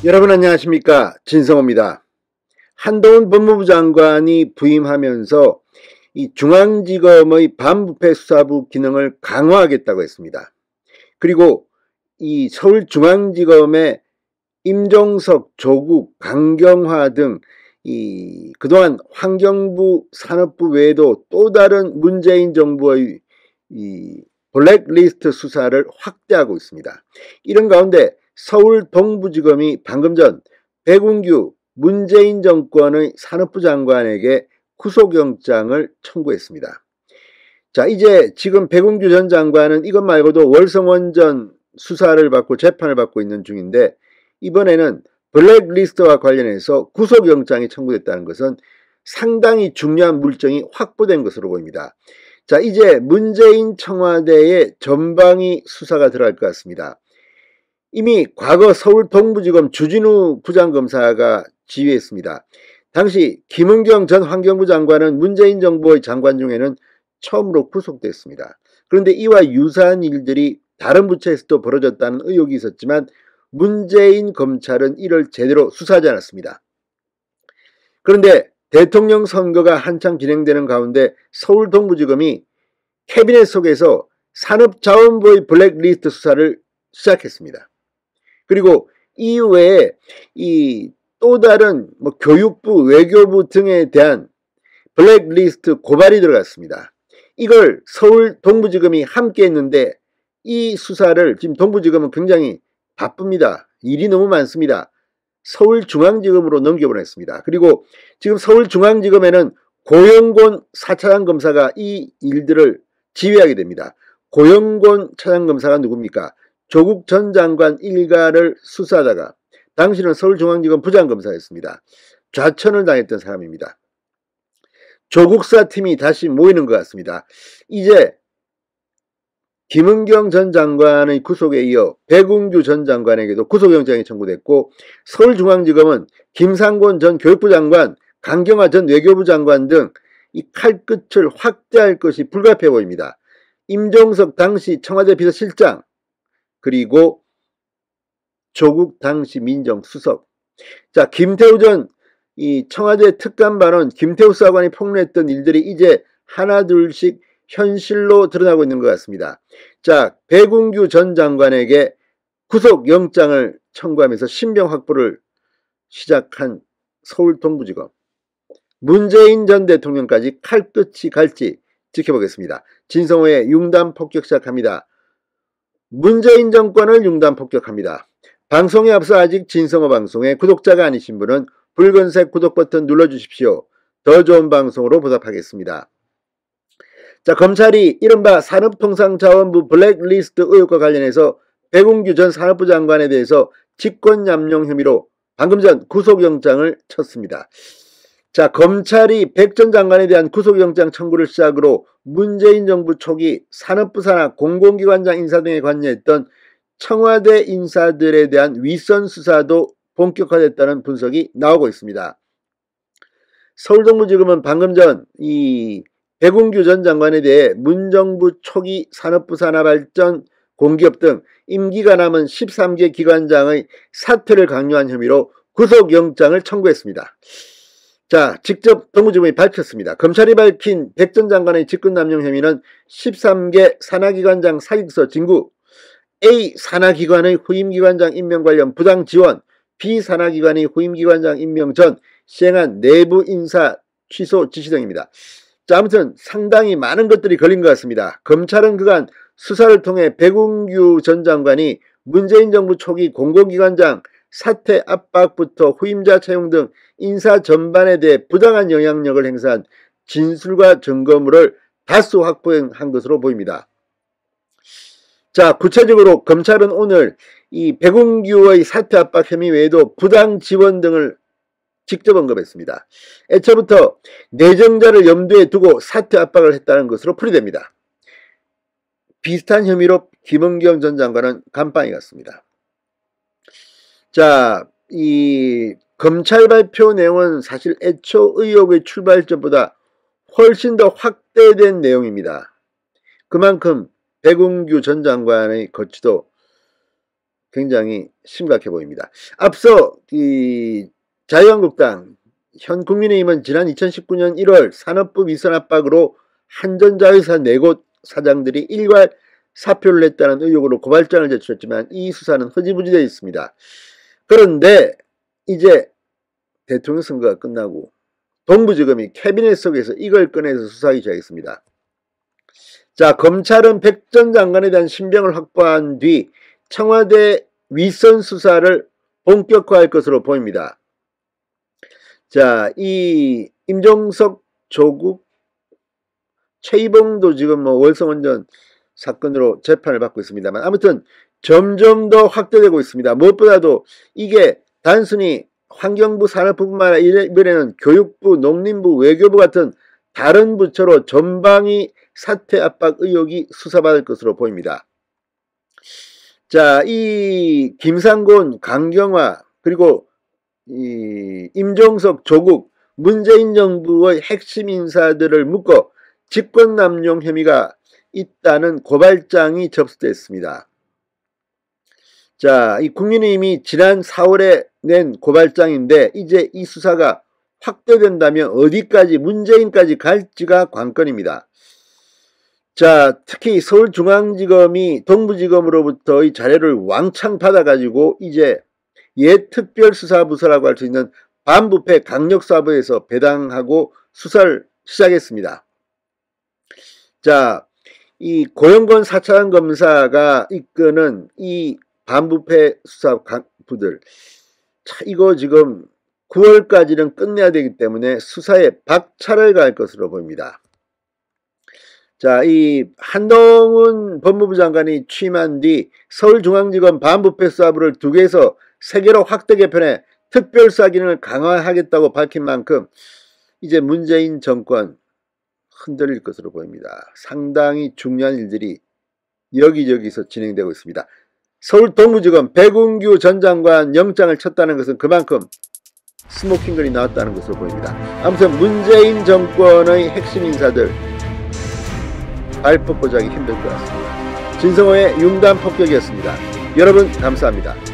여러분 안녕하십니까, 진성호입니다. 한동훈 법무부 장관이 부임하면서 이 중앙지검의 반부패 수사부 기능을 강화하겠다고 했습니다. 그리고 이 서울중앙지검의 임종석, 조국, 강경화 등 그동안 환경부, 산업부 외에도 또 다른 문재인 정부의 블랙리스트 수사를 확대하고 있습니다. 이런 가운데 서울 동부지검이 방금 전 백운규 문재인 정권의 산업부 장관에게 구속영장을 청구했습니다. 자, 이제 지금 백운규 전 장관은 이것 말고도 월성원전 수사를 받고 재판을 받고 있는 중인데, 이번에는 블랙리스트와 관련해서 구속영장이 청구됐다는 것은 상당히 중요한 물증이 확보된 것으로 보입니다. 자, 이제 문재인 청와대의 전방위 수사가 들어갈 것 같습니다. 이미 과거 서울 동부지검 주진우 부장검사가 지휘했습니다. 당시 김은경 전 환경부 장관은 문재인 정부의 장관 중에는 처음으로 구속됐습니다. 그런데 이와 유사한 일들이 다른 부처에서도 벌어졌다는 의혹이 있었지만 문재인 검찰은 이를 제대로 수사하지 않았습니다. 그런데 대통령 선거가 한창 진행되는 가운데 서울 동부지검이 캐비넷 속에서 산업자원부의 블랙리스트 수사를 시작했습니다. 그리고 이후에 또 다른 교육부, 외교부 등에 대한 블랙리스트 고발이 들어갔습니다. 이걸 서울 동부지검이 함께 했는데 이 수사를 지금 동부지검은 굉장히 바쁩니다. 일이 너무 많습니다. 서울중앙지검으로 넘겨보냈습니다. 그리고 지금 서울중앙지검에는 고영곤 4차장 검사가 이 일들을 지휘하게 됩니다. 고영곤 차장검사가 누굽니까? 조국 전 장관 일가를 수사하다가 당시는 서울중앙지검 부장검사였습니다. 좌천을 당했던 사람입니다. 조국사 팀이 다시 모이는 것 같습니다. 이제 김은경 전 장관의 구속에 이어 백운규 전 장관에게도 구속영장이 청구됐고, 서울중앙지검은 김상곤 전 교육부 장관, 강경화 전 외교부 장관 등 이 칼끝을 확대할 것이 불가피해 보입니다. 임종석 당시 청와대 비서실장, 그리고 조국 당시 민정수석. 자, 김태우 전 청와대 특감반원 김태우 수사관이 폭로했던 일들이 이제 하나둘씩 현실로 드러나고 있는 것 같습니다. 자, 백운규 전 장관에게 구속영장을 청구하면서 신병 확보를 시작한 서울 동부지검. 문재인 전 대통령까지 칼끝이 갈지 지켜보겠습니다. 진성호의 융단 폭격 시작합니다. 문재인 정권을 융단 폭격합니다. 방송에 앞서 아직 진성호 방송의 구독자가 아니신 분은 붉은색 구독 버튼 눌러주십시오. 더 좋은 방송으로 보답하겠습니다. 자, 검찰이 이른바 산업통상자원부 블랙리스트 의혹과 관련해서 백운규 전 산업부 장관에 대해서 직권남용 혐의로 방금 전 구속영장을 쳤습니다. 자, 검찰이 백 전 장관에 대한 구속영장 청구를 시작으로 문재인 정부 초기 산업부 산하 공공기관장 인사 등에 관여했던 청와대 인사들에 대한 윗선 수사도 본격화됐다는 분석이 나오고 있습니다. 서울동부지검은 방금 전 백운규 전 장관에 대해 문정부 초기 산업부 산하발전 공기업 등 임기가 남은 13개 기관장의 사퇴를 강요한 혐의로 구속영장을 청구했습니다. 자, 직접 동부지검이 밝혔습니다. 검찰이 밝힌 백 전 장관의 직권남용 혐의는 13개 산하기관장 사직서 진구, A 산하기관의 후임기관장 임명 관련 부당 지원, B 산하기관의 후임기관장 임명 전 시행한 내부 인사 취소 지시 등입니다. 자, 아무튼 상당히 많은 것들이 걸린 것 같습니다. 검찰은 그간 수사를 통해 백운규 전 장관이 문재인 정부 초기 공공기관장 사퇴 압박부터 후임자 채용 등 인사 전반에 대해 부당한 영향력을 행사한 진술과 증거물을 다수 확보한 것으로 보입니다. 자, 구체적으로 검찰은 오늘 이 백운규의 사퇴 압박 혐의 외에도 부당 지원 등을 직접 언급했습니다. 애초부터 내정자를 염두에 두고 사퇴 압박을 했다는 것으로 풀이됩니다. 비슷한 혐의로 김은경 전 장관은 감방에 갔습니다. 자, 이 검찰 발표 내용은 사실 애초 의혹의 출발점보다 훨씬 더 확대된 내용입니다. 그만큼 백운규 전 장관의 거취도 굉장히 심각해 보입니다. 앞서 이 자유한국당 현 국민의힘은 지난 2019년 1월 산업부 위선 압박으로 한전자회사 4곳 사장들이 일괄 사표를 냈다는 의혹으로 고발장을 제출했지만 이 수사는 흐지부지 되어 있습니다. 그런데 이제 대통령 선거가 끝나고 동부지검이 캐비넷 속에서 이걸 꺼내서 수사하기 시작했습니다. 자, 검찰은 백 전 장관에 대한 신병을 확보한 뒤 청와대 위선 수사를 본격화할 것으로 보입니다. 자, 이 임종석, 조국, 최이봉도 지금 월성원전 사건으로 재판을 받고 있습니다만 아무튼 점점 더 확대되고 있습니다. 무엇보다도 이게 단순히 환경부, 산업부뿐만 아니라 이번에는 교육부, 농림부, 외교부 같은 다른 부처로 전방위 사퇴 압박 의혹이 수사받을 것으로 보입니다. 자, 이 김상곤, 강경화, 그리고 이 임종석, 조국, 문재인 정부의 핵심 인사들을 묶어 직권남용 혐의가 있다는 고발장이 접수됐습니다. 자, 이 국민의힘이 지난 4월에 낸 고발장인데 이제 이 수사가 확대된다면 어디까지, 문재인까지 갈지가 관건입니다. 자, 특히 서울중앙지검이 동부지검으로부터 이 자료를 왕창 받아가지고 이제 옛 특별수사부서라고 할 수 있는 반부패 강력사부에서 배당하고 수사를 시작했습니다. 자, 이 고영건 4차관 검사가 이끄는 이 반부패 수사부들, 이거 지금 9월까지는 끝내야 되기 때문에 수사에 박차를 가할 것으로 보입니다. 자, 이 한동훈 법무부 장관이 취임한 뒤 서울중앙지검 반부패 수사부를 2개에서 3개로 확대 개편해 특별수사기능을 강화하겠다고 밝힌 만큼 이제 문재인 정권 흔들릴 것으로 보입니다. 상당히 중요한 일들이 여기저기서 진행되고 있습니다. 서울 동부지검 백운규 전 장관 영장을 쳤다는 것은 그만큼 스모킹건이 나왔다는 것으로 보입니다. 아무튼 문재인 정권의 핵심 인사들 발벗고 자기 힘들 것 같습니다. 진성호의 융단 폭격이었습니다. 여러분 감사합니다.